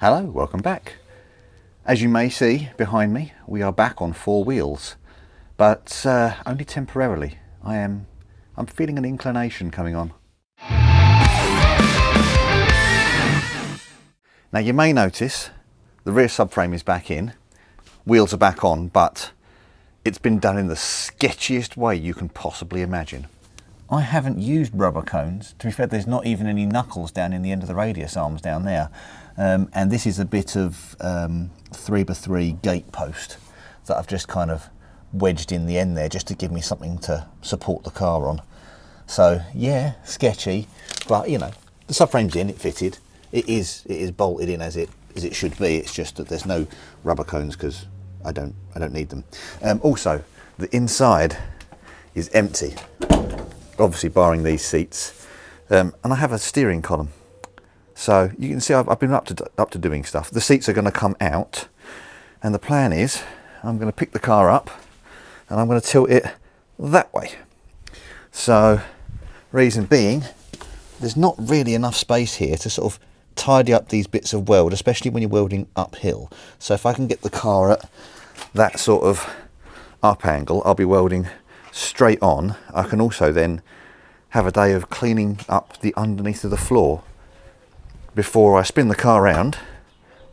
Hello, welcome back. As you may see behind me, we are back on four wheels, but only temporarily. I'm feeling an inclination coming on. Now you may notice the rear subframe is back in, wheels are back on, but it's been done in the sketchiest way you can possibly imagine. I haven't used rubber cones. To be fair, there's not even any knuckles down in the end of the radius arms down there. And this is a bit of 3x3 gate post that I've just kind of wedged in the end there just to give me something to support the car on. So yeah, sketchy, but you know, the subframe's in, it fitted. It is bolted in as it should be. It's just that there's no rubber cones because I don't need them. Also, the inside is empty, obviously barring these seats, and I have a steering column. So you can see I've been up to doing stuff. The seats are going to come out, and the plan is I'm going to pick the car up and I'm going to tilt it that way. So reason being, there's not really enough space here to sort of tidy up these bits of weld, especially when you're welding uphill. So if I can get the car at that sort of up angle, I'll be welding straight on. I can also then have a day of cleaning up the underneath of the floor before I spin the car around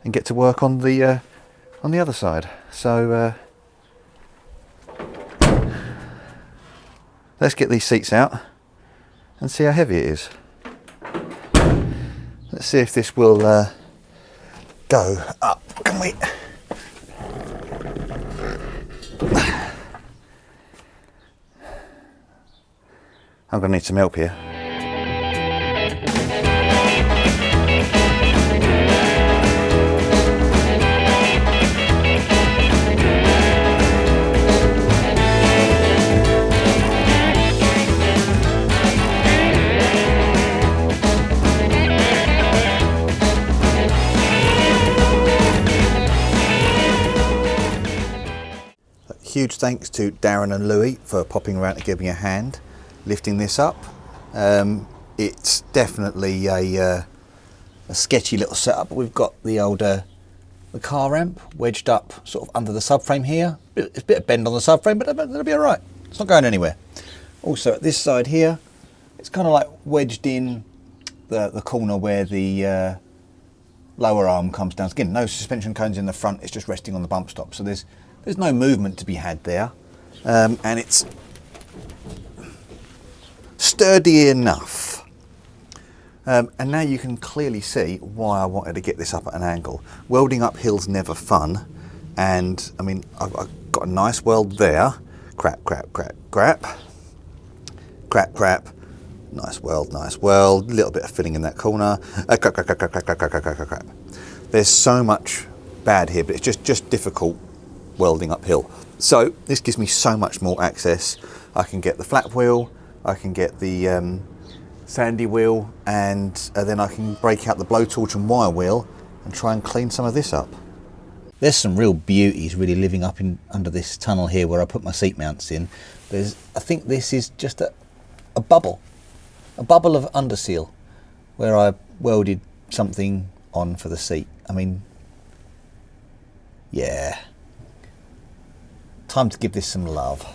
and get to work on the other side. So let's get these seats out and see how heavy it is. Let's see if this will go up. Can we? I'm going to need some help here. Huge thanks to Darren and Louis for popping around to give me a hand lifting this up. It's definitely a sketchy little setup, but we've got the old the car ramp wedged up sort of under the subframe here. It's a bit of bend on the subframe, but that'll be all right. It's not going anywhere. Also at this side here, it's kind of like wedged in the corner where the lower arm comes down. Again, no suspension cones in the front, it's just resting on the bump stop. So there's no movement to be had there, and it's sturdy enough. And now you can clearly see why I wanted to get this up at an angle. Welding uphill's never fun, and I mean I've got a nice weld there. Crap, crap, crap, crap, crap, crap. Nice weld, little bit of filling in that corner. Crap, crap, crap, crap, crap, crap, crap, crap, crap. There's so much bad here, but it's just difficult welding uphill. So this gives me so much more access. I can get the flat wheel, I can get the sandy wheel, and then I can break out the blowtorch and wire wheel and try and clean some of this up. There's some real beauties really living up under this tunnel here where I put my seat mounts in. I think this is just a bubble of underseal where I welded something on for the seat. I mean, yeah. Time to give this some love.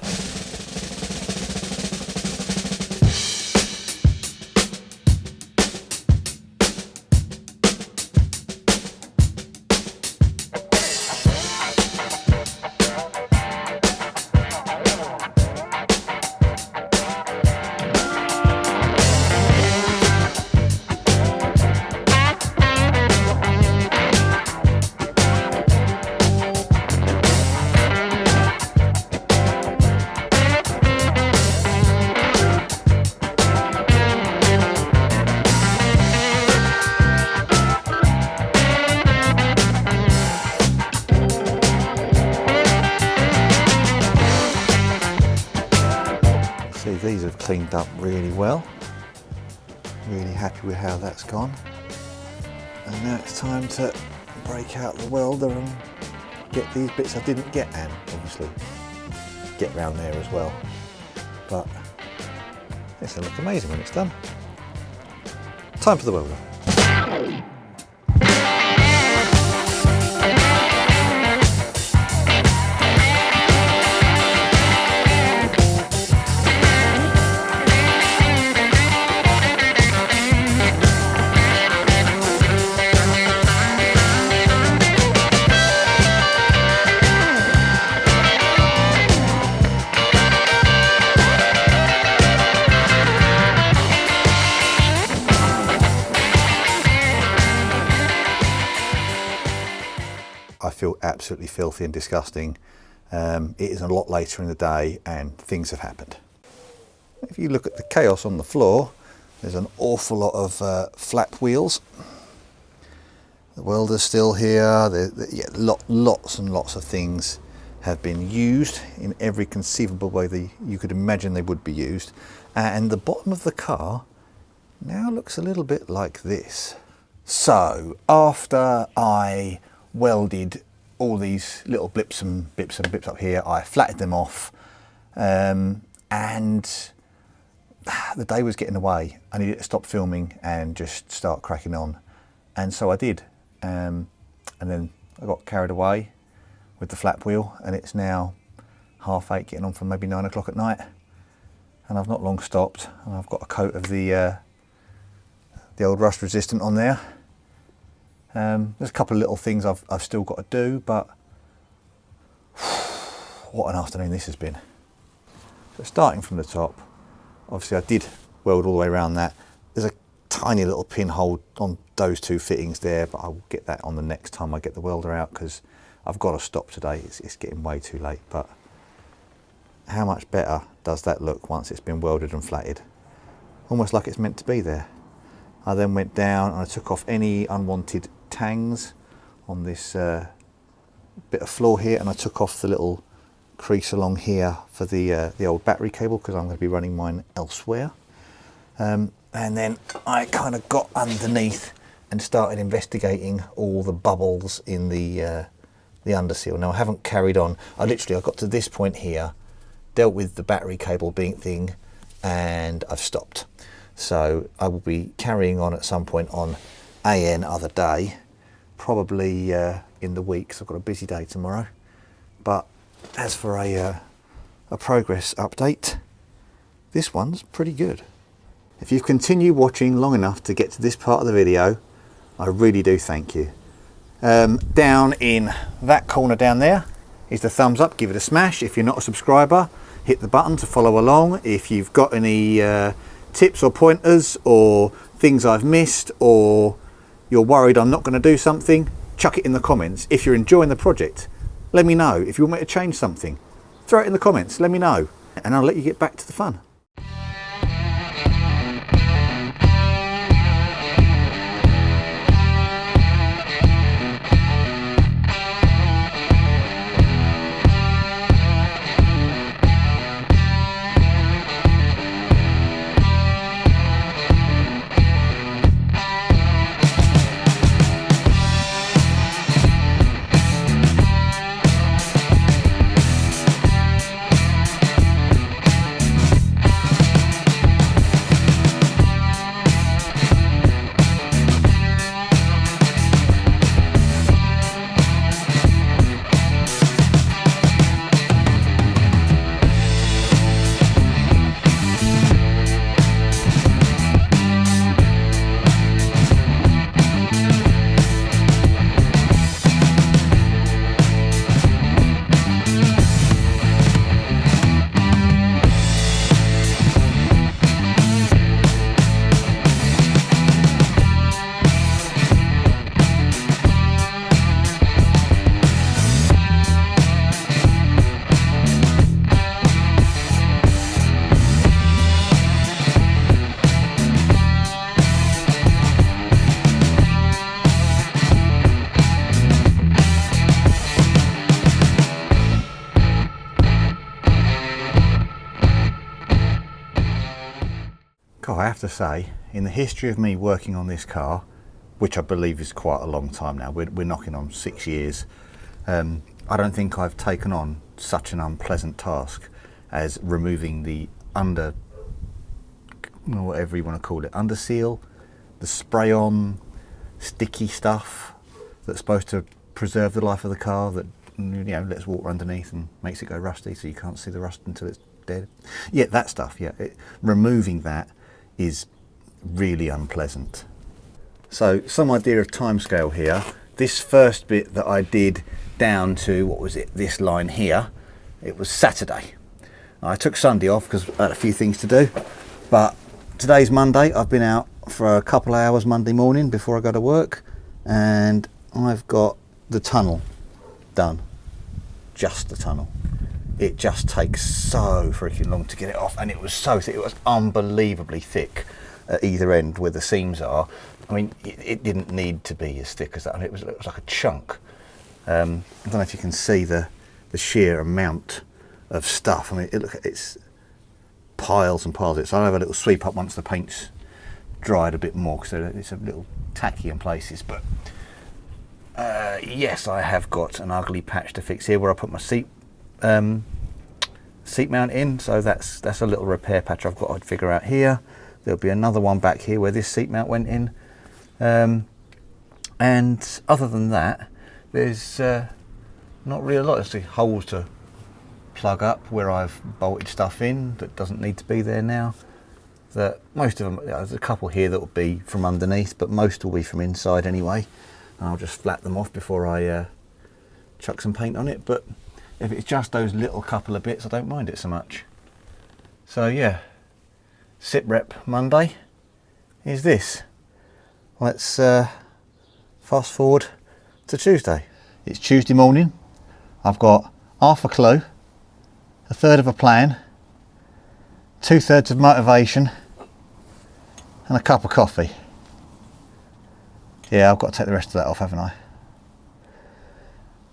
These have cleaned up really well. Really happy with how that's gone. And now it's time to break out the welder and get these bits I didn't get, and obviously get round there as well. But this will look amazing when it's done. Time for the welder. I feel absolutely filthy and disgusting. It is a lot later in the day and things have happened. If you look at the chaos on the floor, there's an awful lot of flap wheels. The welder's still here. Yeah, lots and lots of things have been used in every conceivable way that you could imagine they would be used. And the bottom of the car now looks a little bit like this. So after I welded all these little blips and bips up here, I flattened them off, and the day was getting away. I needed to stop filming and just start cracking on, and so I did. And then I got carried away with the flap wheel, and it's now 8:30, getting on for maybe 9 o'clock at night, and I've not long stopped, and I've got a coat of the old rust resistant on there. There's a couple of little things I've still got to do, but what an afternoon this has been. So starting from the top, obviously I did weld all the way around that. There's a tiny little pinhole on those two fittings there, but I'll get that on the next time I get the welder out, because I've got to stop today. It's getting way too late. But how much better does that look once it's been welded and flatted? Almost like it's meant to be there. I then went down and I took off any unwanted tangs on this bit of floor here, and I took off the little crease along here for the old battery cable, because I'm going to be running mine elsewhere. And then I kind of got underneath and started investigating all the bubbles in the underseal. Now I haven't carried on. I got to this point here, dealt with the battery cable being thing, and I've stopped. So I will be carrying on at some point on AN other day, probably in the week, because I've got a busy day tomorrow. But as for a progress update, this one's pretty good. If you've continued watching long enough to get to this part of the video, I really do thank you. Down in that corner down there is the thumbs up. Give it a smash. If you're not a subscriber, hit the button to follow along. If you've got any tips or pointers or things I've missed, or you're worried I'm not going to do something, chuck it in the comments. If you're enjoying the project, let me know. If you want me to change something, throw it in the comments, let me know, and I'll let you get back to the fun. God, I have to say, in the history of me working on this car, which I believe is quite a long time now, we're knocking on 6 years, I don't think I've taken on such an unpleasant task as removing the whatever you want to call it, under seal, the spray on sticky stuff that's supposed to preserve the life of the car, that, you know, lets water underneath and makes it go rusty so you can't see the rust until it's dead. Yeah, that stuff, yeah. Removing that is really unpleasant. So some idea of timescale here. This first bit that I did down to, what was it, this line here, it was Saturday. I took Sunday off because I had a few things to do, but today's Monday. I've been out for a couple of hours Monday morning before I go to work, and I've got the tunnel done. Just the tunnel. It just takes so freaking long to get it off, and it was so thick. It was unbelievably thick at either end where the seams are. I mean, it didn't need to be as thick as that. It was like a chunk. I don't know if you can see the sheer amount of stuff. I mean, it's piles and piles of it. So I'll have a little sweep up once the paint's dried a bit more, because it's a little tacky in places. But yes, I have got an ugly patch to fix here where I put my seat mount in. So that's a little repair patch I've got to figure out here. There'll be another one back here where this seat mount went in. And other than that, there's not really a lot. There's the holes to plug up where I've bolted stuff in that doesn't need to be there now. That most of them, there's a couple here that will be from underneath, but most will be from inside anyway. And I'll just flat them off before I chuck some paint on it. But if it's just those little couple of bits, I don't mind it so much. So yeah, sit rep Monday is this. Let's fast forward to Tuesday. It's Tuesday morning. I've got half a clue, a third of a plan, 2/3 of motivation, and a cup of coffee. Yeah, I've got to take the rest of that off, haven't I?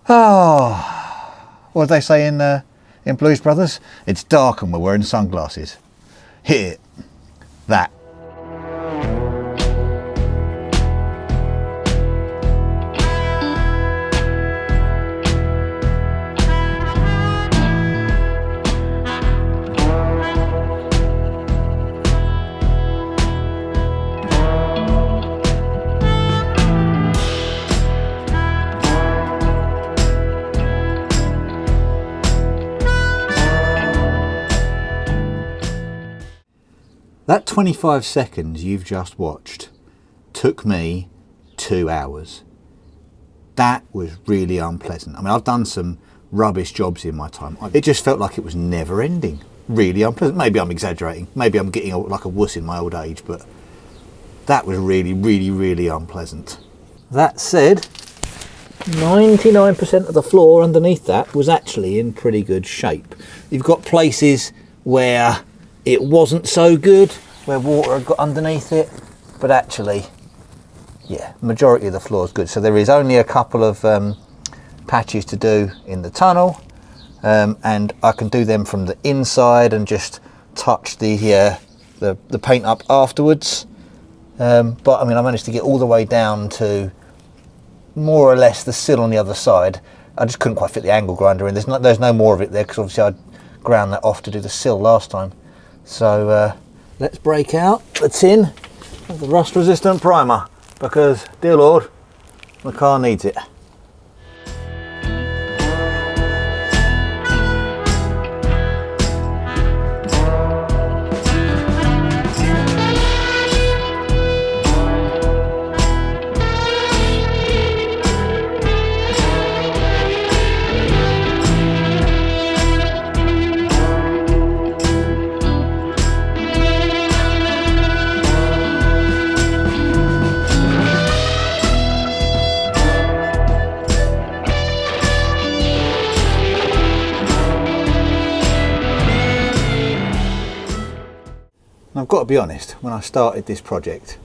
Oh, what did they say in Blues Brothers? It's dark and we're wearing sunglasses. Hit it. That. That 25 seconds you've just watched took me 2 hours. That was really unpleasant. I mean, I've done some rubbish jobs in my time. It just felt like it was never ending. Really unpleasant. Maybe I'm exaggerating. Maybe I'm getting like a wuss in my old age, but that was really, really, really unpleasant. That said, 99% of the floor underneath that was actually in pretty good shape. You've got places where it wasn't so good, where water had got underneath it, but actually, yeah, majority of the floor is good. So there is only a couple of patches to do in the tunnel, and I can do them from the inside and just touch the paint up afterwards. But I mean, I managed to get all the way down to more or less the sill on the other side. I just couldn't quite fit the angle grinder in. There's no more of it there because obviously I ground that off to do the sill last time. So let's break out the tin of the rust resistant primer, because dear Lord, the car needs it. I've got to be honest, when I started this project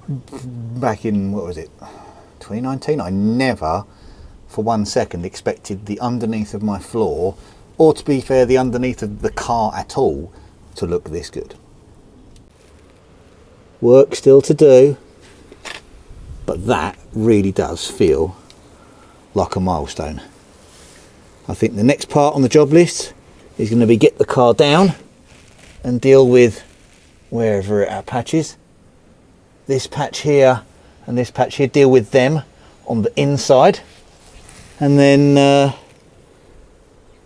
back in, what was it, 2019, I never for 1 second expected the underneath of my floor, or to be fair, the underneath of the car at all, to look this good. Work still to do, but that really does feel like a milestone. I think the next part on the job list is going to be get the car down and deal with wherever our patches. This patch here and this patch here, deal with them on the inside, and then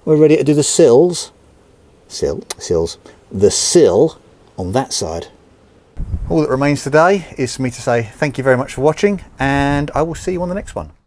we're ready to do the sills. The sill on that side. All that remains today is for me to say thank you very much for watching, and I will see you on the next one.